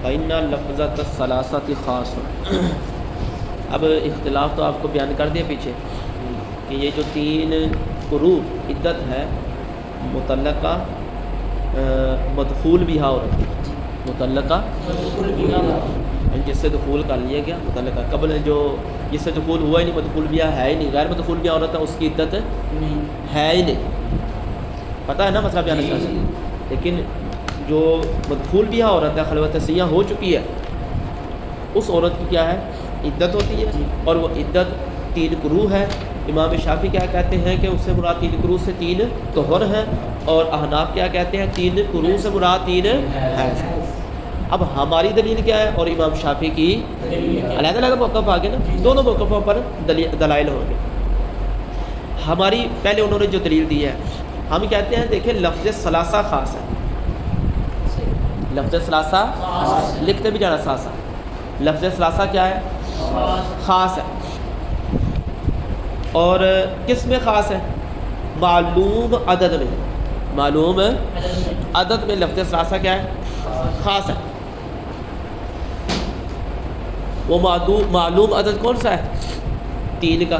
فإن لفظۃ الثلاثۃ خاص. اب اختلاف تو آپ کو بیان کر دیا پیچھے کہ یہ جو 3 قروء عدت ہے مطلقہ مدخول بہا عورت، مطلقہ جس سے دخول کر لیا گیا، مطلقہ قبل جو جس سے دخول ہوا ہی نہیں، مدخول بہا ہے ہی نہیں، غیر مدخول بہا عورت ہے، اس کی عدت ہے ہی نہیں. پتہ ہے نا مسئلہ بیان کر سکتے. لیکن جو مدخول بہا عورت ہے، خلوت سیاح ہو چکی ہے، اس عورت کی کیا ہے؟ عدت ہوتی ہے. اور وہ عدت 3 قروء ہے. امام شافعی کیا کہتے ہیں کہ اس سے مراد 3 قروء سے 3 طہر ہیں، اور احناف کیا کہتے ہیں 3 قروء سے مراد 3 حیض. اب ہماری دلیل کیا ہے اور امام شافعی کی علیحدہ علیحدہ موقف آگے نا، دونوں موقفوں پر دلائل ہوں گے. ہماری پہلے انہوں نے جو دلیل دی ہے، ہم کہتے ہیں دیکھیں لفظ ثلاثہ خاص ہے. لفظ ثلاثہ لکھتے بھی جانا ثلاثہ. لفظ ثلاثہ کیا ہے؟ خاص ہے. اور کس میں خاص ہے؟ معلوم عدد میں. معلوم عدد میں لفظ ثلاثہ کیا ہے؟ خاص ہے. وہ معلوم عدد کون سا ہے؟ 3 کا.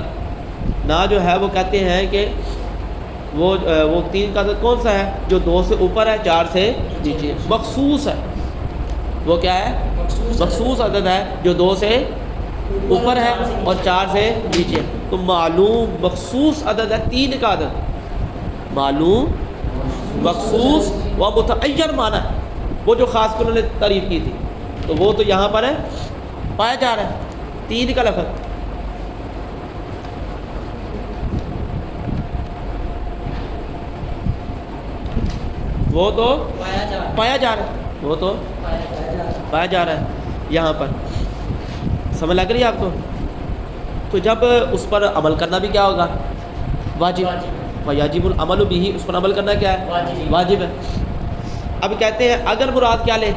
نہ جو ہے وہ کہتے ہیں کہ وہ 3 کا عدد کون سا ہے؟ جو 2 سے اوپر ہے، 4 سے نیچے. مخصوص ہے. وہ کیا ہے؟ مخصوص عدد ہے جو 2 سے اوپر ہے اور 4 سے نیچے. تو معلوم مخصوص عدد ہے 3 کا عدد. معلوم مخصوص و متعین معنی ہے. وہ جو خاص کو انہوں نے تعریف کی تھی، تو وہ تو یہاں پر ہے پایا جا رہا ہے 3 کا لفظ. وہ تو پایا جا رہا ہے، وہ تو پایا جا رہا ہے یہاں پر. سمجھ لگ رہی ہے آپ کو؟ تو جب اس پر عمل کرنا بھی کیا ہوگا؟ واجب. ویجب العمل بھی، اس پر عمل کرنا کیا ہے؟ واجب ہے. اب کہتے ہیں اگر مراد کیا لیں،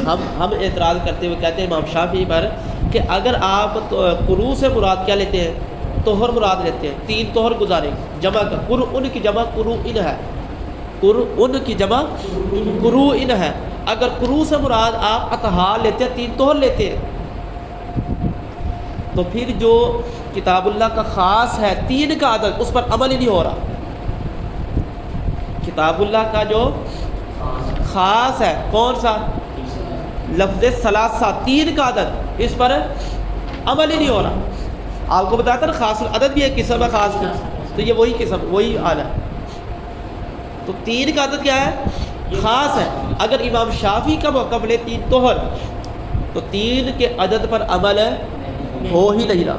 ہم اعتراض کرتے ہوئے کہتے ہیں امام شافعی پر کہ اگر آپ قروء سے مراد کیا لیتے ہیں؟ طہر مراد لیتے ہیں. 3 طہر گزاریں جمع کا. قرء کی جمع قروء ہے. قرء کی جمع قروء ہے. اگر قروء سے مراد آپ اطہار لیتے ہیں، 3 طہر لیتے ہیں، تو پھر جو کتاب اللہ کا خاص ہے 3 کا عدد، اس پر عمل ہی نہیں ہو رہا. کتاب اللہ کا جو خاص ہے کون سا؟ لفظ ثلاثہ 3 کا عدد، اس پر عمل ہی نہیں ہو رہا. آپ کو بتایا تھا نا خاص العدد بھی ایک قسم ہے خاص کی، تو یہ وہی قسم وہی حال ہے. تو 3 کا عدد کیا ہے؟ خاص ہے. اگر امام شافعی کا موقف لے 3 طہر، تو 3 کے عدد پر عمل ہو ہی نہیں رہا.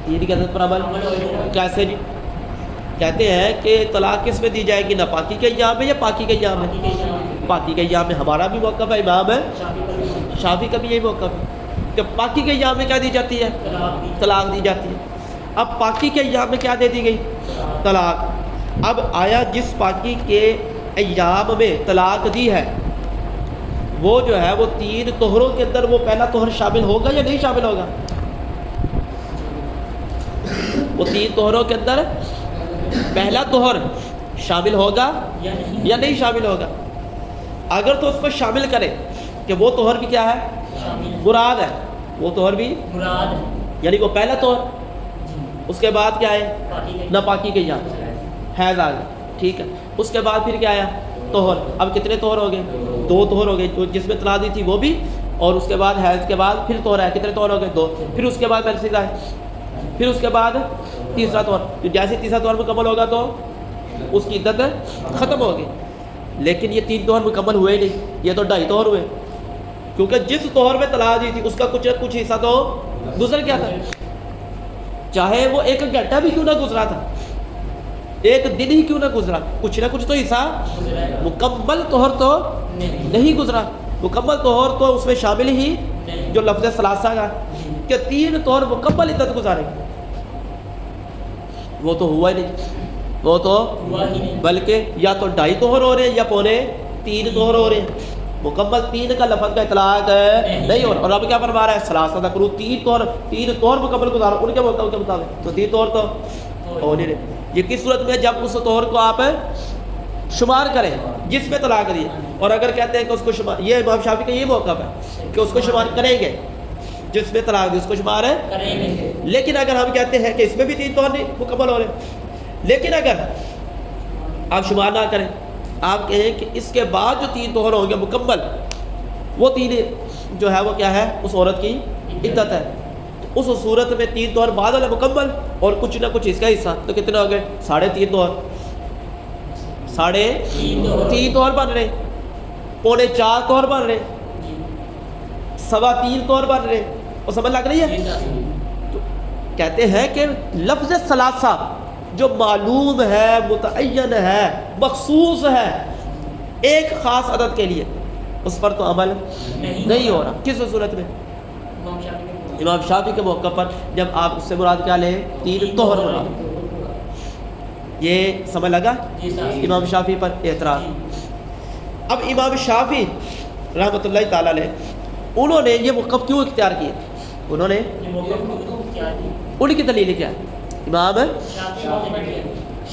3 کے عدد پر عمل کیسے جی؟ کہتے ہیں کہ طلاق کس میں دی جائے گی؟ ناپاکی کے ایام میں یا پاکی کے ایام میں؟ پاکی کے ایام میں. ہمارا بھی موقف ہے، امام ہے شافعی کا بھی یہی موقف ہے کہ پاکی کے ایام میں کیا دی جاتی ہے؟ طلاق دی جاتی ہے. اب پاکی کے ایام میں کیا دے دی گئی؟ طلاق. اب آیا جس پاکی کے ایام میں طلاق دی ہے، وہ جو ہے وہ 3 طہروں کے اندر وہ پہلا طہر شامل ہوگا یا نہیں شامل ہوگا؟ وہ 3 طہروں کے اندر پہلا طہر شامل ہوگا یا نہیں شامل ہوگا؟ اگر تو اس کو شامل کرے کہ وہ طہر بھی کیا ہے؟ مراد ہے. وہ طہر بھی مراد ہے، یعنی وہ پہلا طہر، اس کے بعد کیا ہے؟ ناپاکی کے یہاں حیض آ گیا. ٹھیک ہے. اس کے بعد پھر کیا آیا؟ طہر. اب کتنے طہر ہو گئے؟ 2 طہر ہو گئے. جس میں طلاق دی تھی وہ بھی، اور اس کے بعد حیض کے بعد پھر طہر ہے. کتنے طہر ہو گئے؟ 2. پھر اس کے بعد پہلے ہے، پھر اس کے بعد تیسرا طہر. جیسے تیسرا طہر مکمل ہوگا تو اس کی عدت ختم ہوگی. لیکن یہ 3 طہر مکمل ہوئے نہیں، یہ تو 2.5 طہر ہوئے، کیونکہ جس طہر میں طلاق دی تھی اس کا کچھ حصہ تو گزر گیا تھا. چاہے وہ 1 گھنٹہ بھی کیوں نہ گزرا تھا، 1 دن ہی کیوں نہ گزرا، کچھ نہ کچھ تو حصہ. مکمل طہر تو نہیں گزرا. مکمل طہر تو اس میں شامل ہی جو لفظ ثلاثہ کا کہ 3 طہر مکمل عدت گزارے، وہ تو ہوا ہی نہیں. وہ تو بلکہ یا تو 2.5 طہر ہو رہے ہیں یا 2.25 طہر ہو رہے ہیں. مکمل 3 کا لفظ کا اطلاق نہیں ہو رہا. اور اب کیا فرما رہا ہے؟ ثلاثہ کرو 3 طہر مکمل گزارو. ان کے مطابق تو 3 طہر تو ہو نہیں رہے. یہ کس صورت میں؟ جب اس طہر کو آپ شمار کریں جس میں طلاق دی. اور اگر کہتے ہیں کہ اس کو شمار، یہ امام شافعی کا یہ موقف ہے کہ اس کو شمار کریں گے، جس میں طلاق دی اس کو شمار ہے کریں گے. لیکن اگر ہم کہتے ہیں کہ اس میں بھی 3 طہر نہیں مکمل ہو رہے، لیکن اگر آپ شمار نہ کریں، آپ کہیں کہ اس کے بعد جو 3 طہر ہوں گے مکمل، وہ 3 جو ہے وہ کیا ہے، اس عورت کی عدت ہے. تو اس صورت میں 3 طہر بعد والا مکمل اور کچھ نہ کچھ اس کا حصہ، تو کتنے ہو گئے؟ 3.5 طہر، 3.5 طہر بن رہے، 3.25 طہر بن رہے، 3.25 طہر بن رہے. اور سمجھ لگ رہی ہے؟ تو کہتے ہیں کہ لفظ ثلاثہ جو معلوم ہے، متعین ہے، مخصوص ہے ایک خاص عدد کے لیے، اس پر تو عمل نہیں ہو رہا. کس صورت میں؟ امام شافعی کے موقع پر، جب آپ اس سے مراد کیا لیں؟ 3 طہر مراد. یہ سمجھ لگا امام شافعی پر اعتراض. اب امام شافعی رحمۃ اللہ تعالی علیہ انہوں نے یہ موقف کیوں اختیار کیے؟ انہوں نے ان کی دلیل کیا ہے؟ امام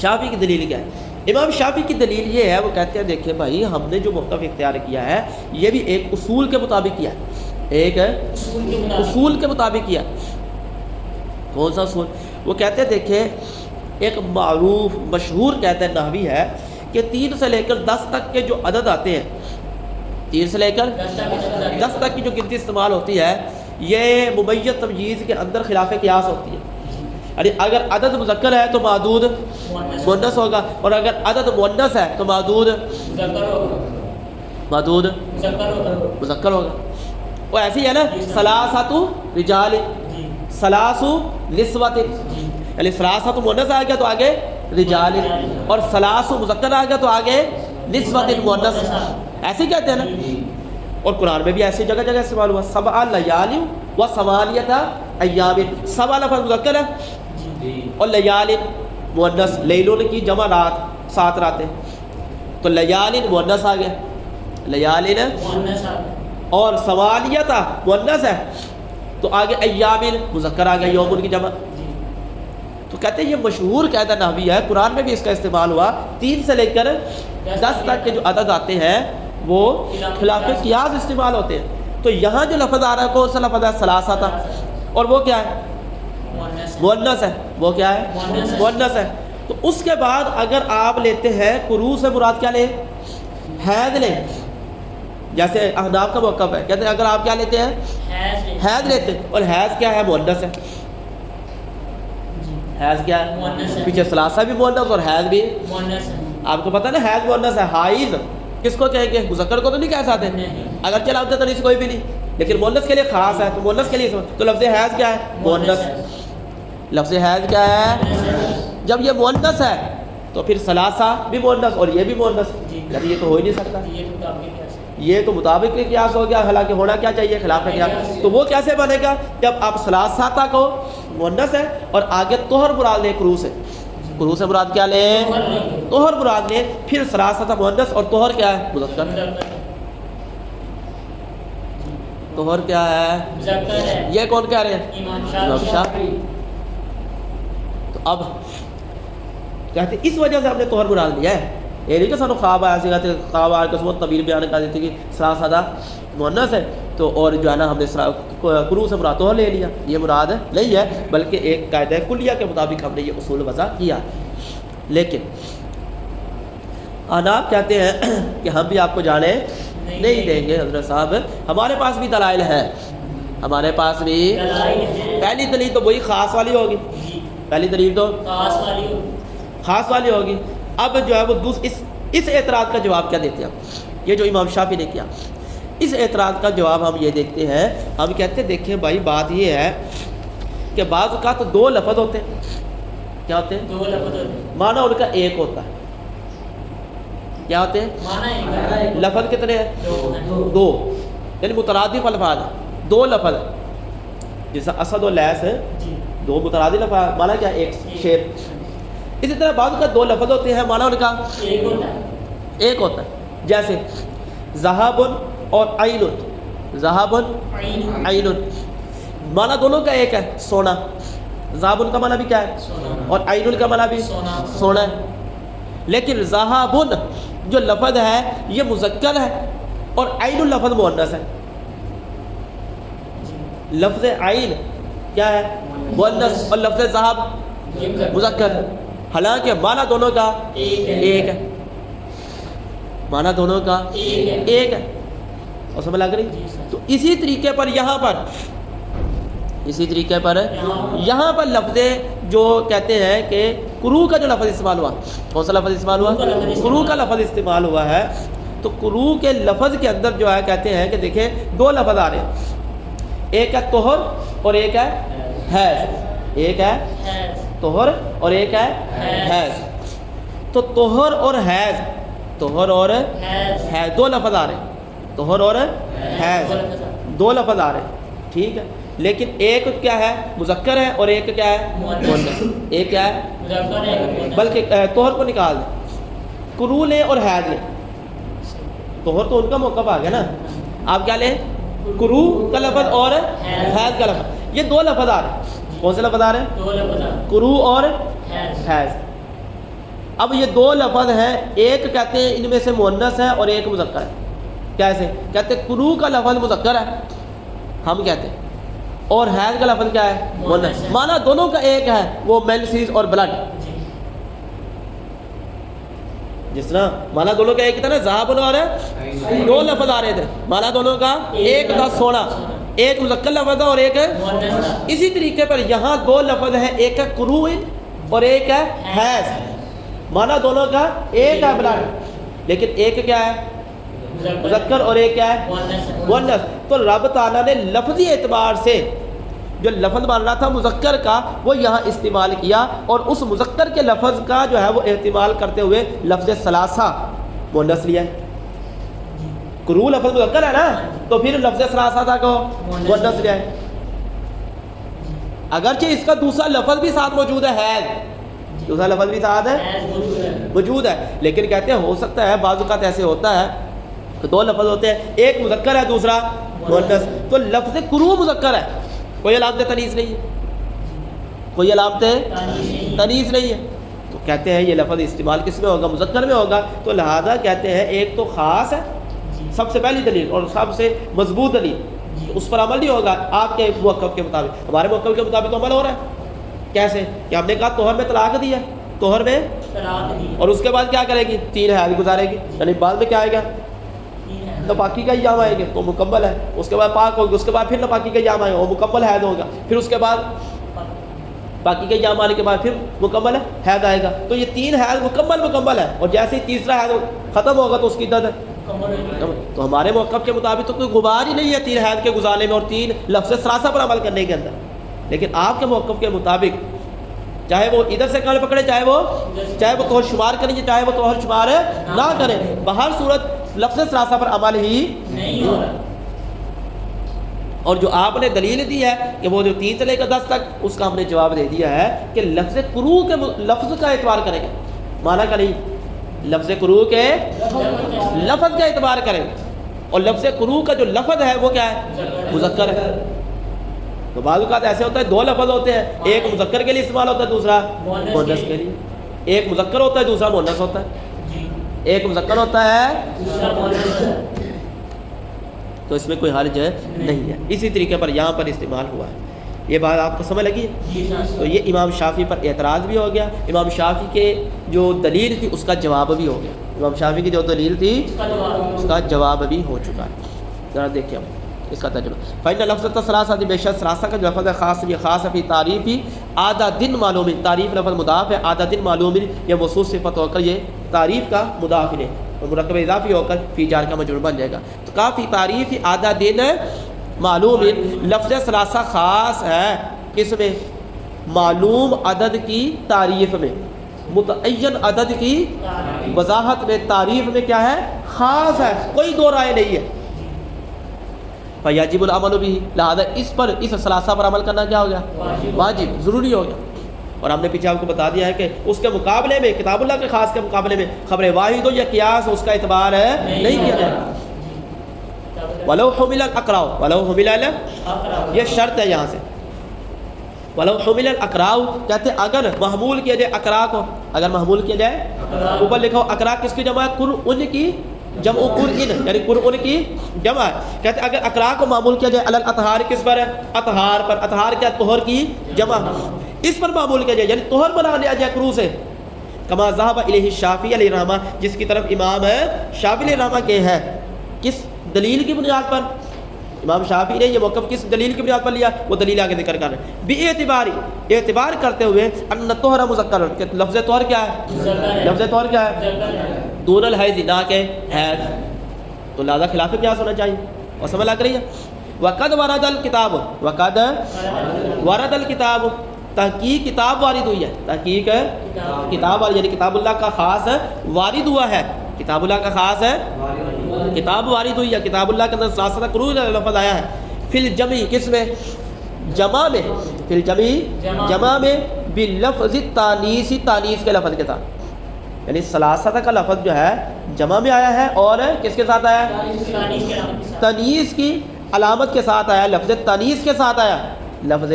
شافعی کی دلیل کیا ہے؟ امام شافعی کی دلیل یہ ہے، وہ کہتے ہیں دیکھیں بھائی، ہم نے جو موقف اختیار کیا ہے یہ بھی ایک اصول کے مطابق کیا ہے، ایک اصول کے مطابق کیا. کون سا اصول؟ وہ کہتے ہیں دیکھیں ایک معروف مشہور کہتے ہیں نحوی ہے کہ 3 سے لے کر 10 تک کے جو عدد آتے ہیں، 3 سے لے کر 10 تک کی جو گنتی استعمال ہوتی ہے، یہ ممیز تمییز کے اندر خلاف قیاس ہوتی ہے. یعنی اگر عدد مذکر ہے تو معدود مؤنث ہوگا، اور اگر عدد مؤنث ہے تو معدود مذکر ہوگا. وہ ایسی ہے نا، ثلاثۃ رجال ثلاث نسوۃ، یعنی ثلاثۃ مؤنث آ گیا تو آگے رجال، اور ثلاث مذکر آ گیا تو آگے نسوۃ مؤنث. ایسے کہتے ہیں نا. اور قرآن میں بھی ایسی جگہ جگہ استعمال ہوا، 7 لیال و 8 ایام. 7 لفظ مذکر ہے اور لیال مؤنث، لیلون کی جمع رات، 7 راتیں، تو لیال مؤنث آ گیا، لیال اور 8 مؤنث ہے تو آگے ایام مذکر آ گیا، یوم کی جمع. تو کہتے ہیں یہ مشہور قاعدہ نحوی ہے، قرآن میں بھی اس کا استعمال ہوا. 3 سے لے کر 10 تک کے جو عدد آتے ہیں وہ خلاف قیاس استعمال ہوتے ہیں. تو یہاں جو لفظ آ رہا ہے کون سا لفظ ہے؟ ثلاثہ تھا، اور وہ کیا ہے؟ مؤنث ہے. وہ کیا ہے؟ مؤنث ہے. تو اس کے بعد اگر آپ لیتے ہیں قروء سے مراد کیا لیں؟ حید لیں. جیسے احناف کا موقف ہے، کہتے ہیں اگر آپ کیا لیتے ہیں؟ حید لیتے ہیں، اور حیض کیا ہے؟ مؤنث ہے. حیض کیا ہے؟ پیچھے ثلاثہ بھی مؤنث اور حیض بھی مؤنث ہے. آپ کو پتہ نا حیض مؤنث ہے. حائض کس کو کہیں گے؟ مذکر کو تو نہیں کہہ سکتے، اگر چلا ہوتا تو کوئی بھی نہیں، لیکن مؤنث کے لیے خاص ہے، تو مؤنث کے لیے تو لفظ حیض کیا ہے؟ مؤنث. لفظ حیض کیا ہے؟ جب یہ مؤنث ہے تو پھر ثلاثہ بھی مؤنث اور یہ بھی مؤنث. جب یہ تو ہو ہی نہیں سکتا، یہ تو مطابق کے قیاس ہو گیا، حالانکہ ہونا کیا چاہیے؟ خلاف قیاس. تو وہ کیسے بنے گا؟ جب آپ ثلاثہ کو مؤنث ہے اور آگے طہر مراد لیں قروء سے. قروء سے مراد کیا لیں؟ طہر مراد لیں. پھر ثلاثہ مؤنث اور طہر کیا ہے؟ مذکر. طہر کیا ہے؟ یہ کون کہہ رہے ہیں؟ امام شافعی. تو اب کہتے ہیں اس وجہ سے ہم نے طہر مراد لیا ہے. یہ نہیں کہ سانو خواب آیا سی کہ خواب آیا کہ بہت طویل بیان کر دیتے کہ ثلاثہ مؤنث ہے تو اور جو ہے نا ہم نے قروء سے مراد طہر لے لیا. یہ مراد نہیں ہے، بلکہ ایک قاعدہ کلیہ کے مطابق ہم نے یہ اصول وضع کیا. لیکن احناف کہتے ہیں کہ ہم بھی آپ کو جانے نہیں دیں گے. حضرت صاحب ہمارے پاس بھی دلائل ہیں، ہمارے پاس بھی. پہلی دلیل تو وہی خاص والی ہوگی، پہلی دلیل تو خاص والی ہوگی. اب جو ہے وہ اس اعتراض کا جواب کیا دیتے ہیں؟ یہ جو امام شافعی نے کیا، اس اعتراض کا جواب ہم یہ دیکھتے ہیں. ہم کہتے ہیں دیکھیں بھائی بات یہ ہے کہ بعض اوقات 2 لفظ ہوتے ہیں. کیا ہوتے ہیں؟ 2 لفظ ہوتے ہیں. معنی ان کا ایک ہوتا ہے. کیا ہوتے ہیں؟ لفظ کتنے ہیں؟ 2. یعنی مترادف الفاظ ہیں، 2 لفظ ہیں. جیسا اسد و لیس ہے، 2 مترادف الفاظ، معنی کیا؟ ایک شیر. اسی طرح بعض کا 2 لفظ ہوتے ہیں، معنی ان کا ایک ہوتا ہے. جیسے ذہب اور عین. ذہب عین معنی دونوں کا ایک ہے، سونا. ذہب کا معنی بھی کیا ہے؟ اور عین کا معنی بھی سونا ہے. لیکن ذہب جو لفظ ہے یہ مذکر ہے اور عین اللفظ مؤنث ہے. لفظ عین کیا ہے؟ مؤنث. اور لفظ ذهب مذکر ہے. حالانکہ معنی دونوں کا ایک ہے. معنی دونوں کا ایک ہے. اور سمجھ لگ رہی؟ تو اسی طریقے پر یہاں پر یہاں پر لفظ جو کہتے ہیں کہ کرو کا جو لفظ استعمال ہوا، کون سا لفظ استعمال ہوا؟ کرو کا لفظ استعمال ہوا ہے. تو کرو کے لفظ کے اندر جو ہے کہتے ہیں کہ دیکھیں دو لفظ آ رہے ہیں، ایک ہے طہر اور ایک ہے حیض. ایک ہے طہر اور ایک ہے حیض. تو طہر اور حیض دو لفظ آ رہے ہیں. طہر اور حیض دو لفظ آ رہے ہیں. ٹھیک ہے، لیکن ایک کیا ہے؟ مذکر ہے اور ایک کیا ہے؟ مؤنث. ایک کیا ہے؟ بلکہ طہر کو نکال دیں، کرو لیں اور حیض لیں. طہر تو ان کا موقف آ گیا نا. آپ کیا لیں؟ کرو کا لفظ اور حیض کا لفظ. یہ دو لفظ آ رہے ہیں. کون سے لفظ آ رہے ہیں؟ کرو اور حیض. اب یہ دو لفظ ہیں، ایک کہتے ہیں ان میں سے مؤنث ہے اور ایک مذکر ہے. کیسے کہتے ہیں؟ کرو کا لفظ مذکر ہے ہم کہتے ہیں، اور حیض کا لفظ کیا ہے؟ مؤنث. معنی دونوں کا ایک ہے، وہ میلسیز اور بلڈ. جس طرح معنی دونوں کا ایک تھا نا، ذهب اور دو لفظ آ رہے تھے، معنی دونوں کا ایک تھا سونا. ایک مذکر لفظ ہے اور ایک اسی طریقے پر یہاں دو لفظ ہیں، ایک ہے کرو اور ایک ہے حیض. معنی دونوں کا ایک ہے بلڈ، لیکن ایک کیا ہے؟ مذکر اور ایک کیا ہے؟ مؤنث. تو رب تعالیٰ نے لفظی اعتبار سے جو لفظ مان رہا تھا مذکر کا وہ یہاں استعمال کیا، اور اس مذکر کے لفظ کا جو ہے وہ استعمال کرتے ہوئے لفظ ثلاثہ مؤنث لیا ہے. کرو لفظ مذکر ہے نا، تو پھر لفظ ثلاثہ تھا کو مؤنث لیا ہے. اگرچہ اس کا دوسرا لفظ بھی ساتھ موجود ہے، حیض، دوسرا لفظ بھی ساتھ ہے موجود ہے، لیکن کہتے ہیں ہو سکتا ہے بعض اوقات ایسے ہوتا ہے کہ دو لفظ ہوتے ہیں، ایک مذکر ہے دوسرا مؤنث. تو لفظ کرو مذکر ہے، کوئی علامت تنیث نہیں ہے، کوئی علامت تنیث نہیں ہے. تو کہتے ہیں یہ لفظ استعمال کس میں ہوگا؟ مذکر میں ہوگا. تو لہذا کہتے ہیں ایک تو خاص ہے، سب سے پہلی دلیل اور سب سے مضبوط دلیل، اس پر عمل نہیں ہوگا آپ کے موقف کے مطابق. ہمارے موقف کے مطابق تو عمل ہو رہا ہے. کیسے؟ کہ ہم نے کہا طہر میں طلاق دی ہے، طہر میں، اور اس کے بعد کیا کرے گی؟ 3 حیض گزارے گی. یعنی بعد میں کیا آئے گا؟ نپاکی کا ایام آئے گا، تو مکمل ہے. اس کے بعد پاک ہوگی، اس کے بعد پھر نپاکی کا ایام آئے گا، وہ مکمل حیض ہوگا. پھر اس کے بعد باقی کے ایام آنے کے بعد پھر مکمل ہے حیض آئے گا. تو یہ 3 حیض مکمل ہے، اور جیسے ہی تیسرا حیض ختم ہوگا تو اس کی عدت ہے. تو ہمارے موقف کے مطابق تو کوئی غبار ہی نہیں ہے 3 حیض کے گزارنے میں اور 3 لفظ ثلاثہ پر عمل کرنے کے اندر. لیکن آپ کے موقف کے مطابق چاہے وہ ادھر سے کان پکڑے، چاہے وہ طہر شمار کریں، چاہے وہ طہر شمار نہ کریں، بہر صورت لفظ ثلاثہ پر عمل ہی نہیں ہو رہا. اور جو آپ نے دلیل دی ہے کہ وہ جو 3 سے لے کر 10 تک، اس کا ہم نے جواب دے دیا ہے کہ لفظ کرو کے لفظ کا اعتبار کریں گے، معنی کا نہیں. لفظ کرو کے لفظ کا اعتبار کریں گے، اور لفظ کرو کا جو لفظ ہے وہ کیا ہے؟ مذکر ہے. تو بعض اوقات ایسے ہوتا ہے 2 لفظ ہوتے ہیں، ایک مذکر کے لیے استعمال ہوتا ہے، دوسرا مؤنث کے لیے. ایک مذکر ہوتا ہے، دوسرا مؤنث ہوتا ہے. ایک مذکر ہوتا ہے، تو اس میں کوئی حرج نہیں ہے. اسی طریقے پر یہاں پر استعمال ہوا ہے. یہ بات آپ کو سمجھ لگی ہے؟ تو یہ امام شافعی پر اعتراض بھی ہو گیا. امام شافعی کے جو دلیل تھی اس کا جواب بھی ہو گیا. امام شافعی کی جو دلیل تھی اس کا جواب بھی ہو چکا ہے. ذرا دیکھیں ہم اس کا ترجمہ. فإن لفظ ثلاثہ، بے شک ثلاثہ کا جو لفظ ہے خاص، یہ خاص ہے فی تعریفی آدھا دن معلوم. تعریف لفظ مضاف ہے، آدھا دن معلوم یہ مخصوص صفت ہو کر یہ تعریف کا مضاف ہے، اور مرکب اضافی ہو کر فی جار کا مجرور بن جائے گا. تو کافی تعریف آدھا دن معلوم. لفظ ثلاثہ خاص ہے کس میں؟ معلوم عدد کی تعریف میں، متعین عدد کی وضاحت میں، تعریف میں کیا ہے؟ خاص ہے، کوئی دو رائے نہیں ہے. فیجب العمل بھی، لہذا اس پر، اس ثلاثہ پر عمل کرنا کیا ہو گیا؟ واجب، ضروری ہو گیا. اور ہم نے پیچھے آپ کو بتا دیا ہے کہ اس کے مقابلے میں، کتاب اللہ کے خاص کے مقابلے میں خبر واحد ہو یا قیاس، اس کا اعتبار نہیں کیا جائے گا. ولو حمل الاقراء، ولو حمل الاقراء، یہ شرط ہے یہاں سے. ولو حمل الاقراء کہتے اگر محمول کیا جائے اقراء کو، اگر محمول کیا جائے اوپر لکھا ہو اقرا کس کی جمع ہے؟ قرء کی جمع قرء یعنی قرء کی جمع ہے. کہتے ہیں اگر اقرا کو معمول کیا جائے علی الاطہار کس پر ہے؟ اطہار پر. اطہار کیا؟ طہر کی جمع. اس پر معمول کیا جائے یعنی طہر بنا لیا جائے قرء سے. کما ذهب الیہ الشافعی علیہ الرحمہ جس کی طرف امام شافعی علیہ الرحمہ کے ہیں. کس دلیل کی بنیاد پر؟ امام شافعی نے یہ موقف کس دلیل کی بنیاد پر لیا؟ وہ دلیل آگے ذکر کر رہے ہیں. بی اعتبار کرتے ہوئے ان طہر مذکر کہ لفظ طہر کیا ہے؟ لفظ طہر کیا ہے؟ دون الحیض نہ کہ حیض. تو لہذا خلاف قیاس ہونا چاہیے. اور سمجھ لگ رہی ہے؟ وقد ورد الکتاب وقد ورد الکتاب تحقیق کتاب وارد ہوئی ہے. تحقیق کتاب وارد یعنی کتاب اللہ کا خاص وارد ہوا ہے. کتاب اللہ کا خاص ہے کتاب وارد ہوئی ہے. کتاب اللہ کے اندر ثلاثہ قروء لفظ آیا ہے. فی الجمع کس میں؟ جمع میں. فی الجمع جمع میں باللفظ التانیث تانیث کے لفظ کے ساتھ. یعنی ثلاثہ کا لفظ جو ہے جمع میں آیا ہے اور کس کے ساتھ آیا ہے؟ تانیث کی علامت کے ساتھ آیا. لفظ تانیث کے ساتھ آیا. لفظ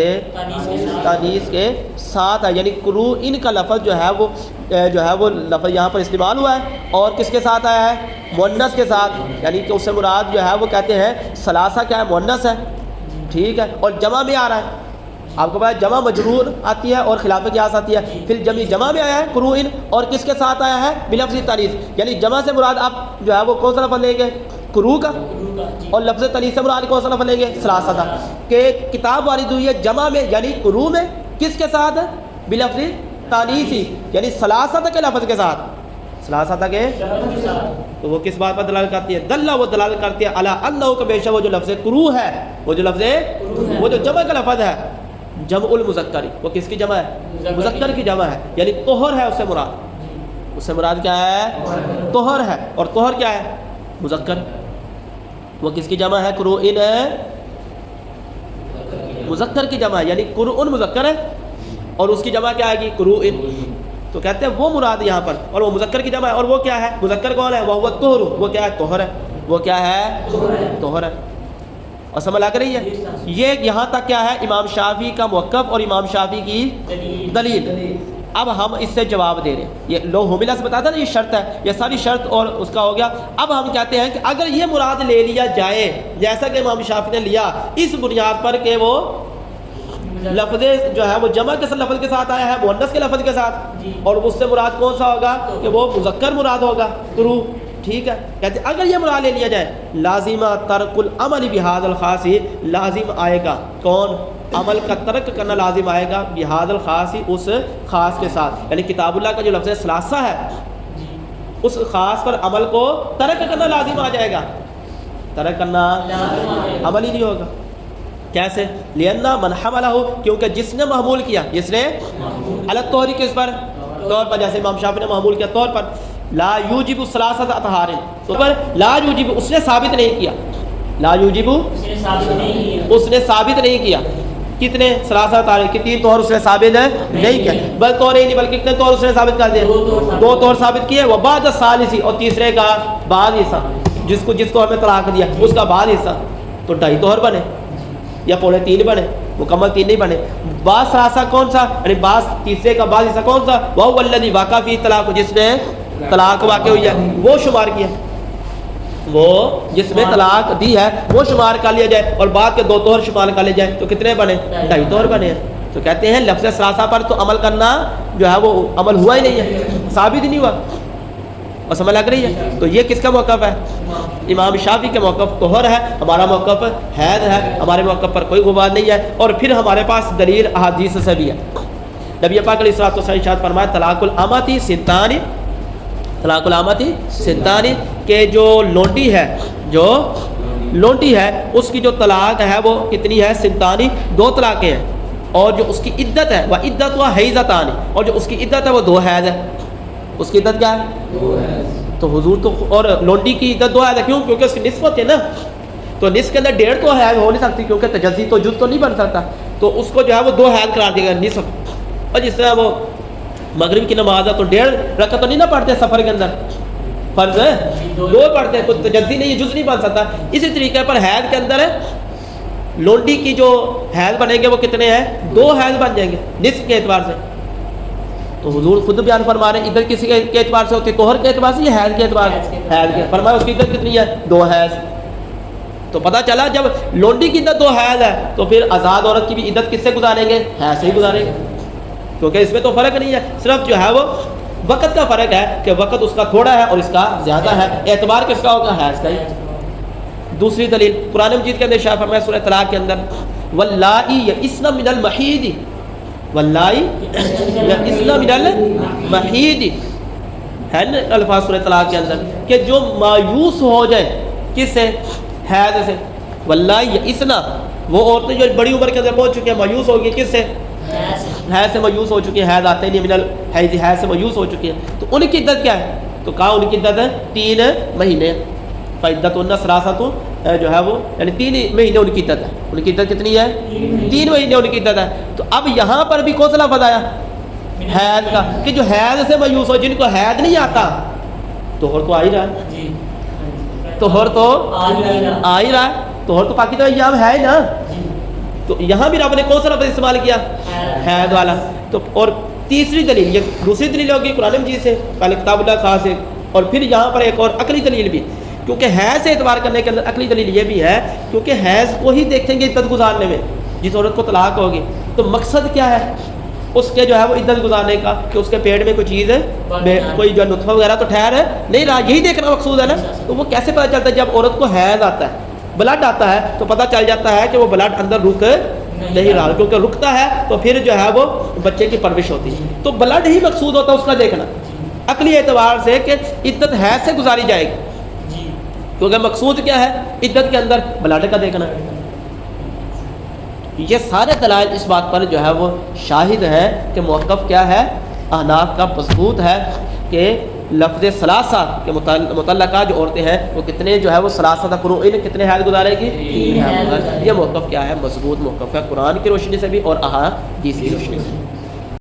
تانیث کے ساتھ ہے. یعنی قروء ان کا لفظ جو ہے وہ لفظ یہاں پر استعمال ہوا ہے اور کس کے ساتھ آیا ہے؟ مؤنث کے ساتھ. یعنی کہ اس سے مراد جو ہے وہ کہتے ہیں ثلاثہ کیا ہے؟ مؤنث ہے. ٹھیک ہے. اور جمع میں آ رہا ہے. آپ کو پتا ہے جمع مجرور آتی ہے اور خلاف قیاس آتی ہے. پھر جمع جمع میں آیا ہے قروء اور کس کے ساتھ آیا ہے؟ بلفظ تانیث. یعنی جمع سے مراد آپ جو ہے وہ کون سا لفظ لیں گے؟ قروء کا. اور لفظ تانیث سے مراد کون سا لفظ لیں گے؟ ثلاثہ. کہ کتاب وارد ہوئی ہے جمع میں یعنی قروء میں کس کے ساتھ؟ بلفظ تانیث یعنی ثلاثہ کے لفظ کے ساتھ. ثلاثہ کے تو وہ کس بات پر دلالت کرتی ہے؟ دلہ وہ دلالت کرتی ہے علی انہ کہ بے شک وہ جو لفظ قروء ہے وہ جو جمع کا لفظ ہے جمع المذکر وہ کس کی جمع ہے؟ مذکر کی جمع ہے. یعنی طہر ہے. اس سے مراد کیا ہے؟ طہر ہے. اور طہر کیا ہے؟ مذکر. وہ کس کی جمع ہے؟ قروء مذکر کی جمع ہے. یعنی قروء مذکر ہے اور اس کی جمع کیا آئے گی؟ قروء. تو کہتے ہیں وہ مراد یہاں پر اور وہ مذکر کی جمع ہے. اور وہ کیا ہے؟ مذکر کون ہے؟ وہ طہر. وہ کیا ہے؟ طہر ہے. وہ کیا ہے؟ طہر ہے. اور سمجھ لگ رہی ہے؟ یہ یہاں تک کیا ہے؟ امام شافعی کا موقف اور امام شافعی کی دلیل. اب ہم اس سے جواب دے رہے ہیں. یہ لو ہوملا سے بتاتا نا یہ شرط ہے. یہ ساری شرط اور اس کا ہو گیا. اب ہم کہتے ہیں کہ اگر یہ مراد لے لیا جائے جیسا کہ امام شافعی نے لیا اس بنیاد پر کہ وہ لفظ جو ہے وہ جمع کے لفظ کے ساتھ آیا ہے مؤنث کے لفظ کے ساتھ اور اس سے مراد کون سا ہوگا؟ کہ وہ مذکر مراد ہوگا قروء. ٹھیک ہے. کہتے ہیں اگر یہ مراد لے لیا جائے لازمہ ترک العمل بہذا الخاص لازم آئے گا. کون؟ عمل کا ترک کرنا لازم آئے گا بہذا الخاص اس خاص کے ساتھ. یعنی کتاب اللہ کا جو لفظ ثلاثہ ہے اس خاص پر عمل کو ترک کرنا لازم آ جائے گا. ترک کرنا عمل ہی نہیں ہوگا. کیسے؟ لِأَنَّ مَنْ حَمَلَهُ کیونکہ جس نے محمول کیا جس نے علی الطہر کس پر؟ طور پر. جیسے امام شافعی نے محمول کیا طور پر لا یوجب ثلاثۃ اطہار تو پر لا یوجب اس نے ثابت نہیں کیا. لا یوجب اس نے ثابت نہیں کیا. کتنے؟ ثلاثہ اطہار کی تین طہر اس نے ثابت نہیں کیا. بل طہر ہی نہیں بلکہ کتنے طہر اس نے ثابت کر دیے؟ دو طہر ثابت کیے. وہ بعد الثالث اور تیسرے کا بعد حصہ جس کو ہمیں طلاق دیا اس کا بعد حصہ. تو ڈھائی طہر بنے یا پونے تین بنے. مکمل تین نہیں بنے. بعض ثلاثہ کون سا؟ یعنی بعض تیسرے کا بعض حصہ کون سا؟ وہ الذی واقع فی طلاق جس میں طلاق واقع ہوئی ہے وہ شمار کیا. وہ جس میں طلاق دی ہے وہ شمار کر لیا جائے اور بعد کے دو طہر شمار کر لیا جائے تو کتنے بنے؟ ڈھائی طہر بنے ہیں. تو کہتے ہیں لفظ ثلاثہ پر تو عمل کرنا جو ہے وہ عمل ہوا ہی نہیں ہے ثابت ہی نہیں ہوا. اور سمجھ لگ رہی ہے؟ تو یہ کس کا موقف ہے؟ امام شافعی کے موقف طہر ہے. ہمارا موقف حید ہے. ہمارے موقف پر کوئی غبار نہیں ہے. اور پھر ہمارے پاس دلیل احادیث سے بھی ہے. نبی پاک علیہ الصلوۃ والسلام ارشاد فرمایا طلاق الامۃ سنتان. طلاق الامۃ سنتان کہ جو لونڈی ہے اس کی جو طلاق ہے وہ کتنی ہے؟ سنتانی. دو طلاقیں ہیں. اور جو اس کی عدت ہے وہ عدت و حیضتان اور جو اس کی عدت ہے وہ دو حیض ہے. اس کی عدت کیا ہے؟ تو حضور تو اور لونڈی کی عدت دو حیض ہے. کیوں؟ کیونکہ اس کی نسبت ہے نا. تو نصف کے اندر ڈیڑھ تو حیض ہو نہیں سکتی کیونکہ تجزی تو جز تو نہیں بن سکتا. تو اس کو جو ہے وہ دو حیض قرار دیا گیا نصف. اور جس طرح وہ مغرب کی نماز ہے تو 1.5 رکعت تو نہیں نہ پڑھتے سفر کے اندر فرض ہے دو پڑھتے ہیں. تو تجزی نہیں جز نہیں بن سکتا. اسی طریقے پر حیض کے اندر لونڈی کی جو حیض بنیں گے وہ کتنے ہیں؟ 2 حیض بن جائیں گے نصف کے اعتبار سے. تو حضور خود بیان فرما رہے ہیں عدت کسی کے اعتبار سے ہوتی ہے؟ طہر کے اعتبار سے یا حیض کے اعتبار سے؟ حیض کے. فرمایا اس کی عدت کتنی ہے؟ 2 حیض. تو پتہ چلا جب لونڈی کی عدت 2 حیض ہے تو پھر آزاد عورت کی بھی عدت کس سے گزاریں گے؟ حیض سے ہی گزاریں گے، کیونکہ اس میں تو فرق نہیں ہے، صرف جو ہے وہ وقت کا فرق ہے کہ وقت اس کا تھوڑا ہے اور اس کا زیادہ ہے. اعتبار کس کا ہوگا؟ حیض کا ہی. دوسری دلیل قرآن مجید کے اندر ارشاد فرمایا سورہ طلاق کے اندر واللائی یئسن من المحیض، واللائی یئسن من المحیض ہے نا الفاظ سورہ طلاق کے اندر کہ جو مایوس ہو جائے کس سے؟ حیض سے. واللائی یئسن، وہ عورتیں جو بڑی عمر کے اندر پہنچ چکی ہیں مایوس ہوگی کس سے؟ حیض سے مایوس ہو چکی ہیں، حیض آتے نہیں من الحیض، حیض سے مایوس ہو چکی ہیں. تو ان کی عدت کیا ہے؟ تو کہا ان کی عدت ہے 3 مہینے. فعدتهن ثلاثۃ جو ہے وہ یعنی 3 مہینے ان کی عدت ہے. ان کی عدت کتنی ہے؟ 3 مہینے ان کی عدت ہے. تو اب یہاں پر بھی کون سا لفظ آیا؟ حیض کا، کہ جو حیض سے مایوس ہو، جن کو حیض نہیں آتا، طہر تو آ ہی رہا ہے، طہر تو آ ہی رہا ہے، طہر تو باقی تو ایام ہے نا. تو یہاں بھی رب نے کون سا لفظ استعمال کیا؟ حیض والا. تو اور تیسری دلیل، یہ دوسری دلیل ہوگی قرآن مجید سے، پہلے کتاب اللہ خاص سے، اور پھر یہاں پر ایک اور عقلی دلیل بھی، کیونکہ حیض سے اعتبار کرنے کے اندر عقلی دلیل یہ بھی ہے کیونکہ حیض کو ہی دیکھیں گے عدت گزارنے میں جس عورت کو طلاق ہوگی. تو مقصد کیا ہے اس کے جو ہے وہ عدت گزارنے کا؟ کہ اس کے پیٹ میں کوئی چیز ہے، کوئی جو نطفہ وغیرہ تو ٹھہر ہے نہیں رہا، یہی دیکھنا مقصود ہے نا. تو وہ کیسے پتہ چلتا ہے؟ جب عورت کو حیض آتا ہے، بلڈ آتا ہے، تو پتہ چل جاتا ہے کہ وہ بلڈ اندر رک نہیں رہا، کیونکہ رکتا ہے تو پھر جو ہے وہ بچے کی پرورش ہوتی ہے. تو بلڈ ہی مقصود ہوتا ہے اس کا دیکھنا عقلی اعتبار سے کہ عدت حیض سے گزاری جائے گی، کیونکہ مقصود کیا ہے عدت کے اندر؟ بلڈ کا دیکھنا. یہ سارے دلائل اس بات پر جو ہے وہ شاہد ہے کہ موقف کیا ہے؟ احناف کا مضبوط ہے کہ لفظ ثلاثہ کے متعلقہ جو عورتیں ہیں وہ کتنے جو ہے وہ ثلاثہ قروء کتنے حیض گزارے گی؟ 3 حیض. یہ موقف کیا ہے؟ مضبوط موقف ہے قرآن کی روشنی سے بھی اور احادیث کی روشنی سے.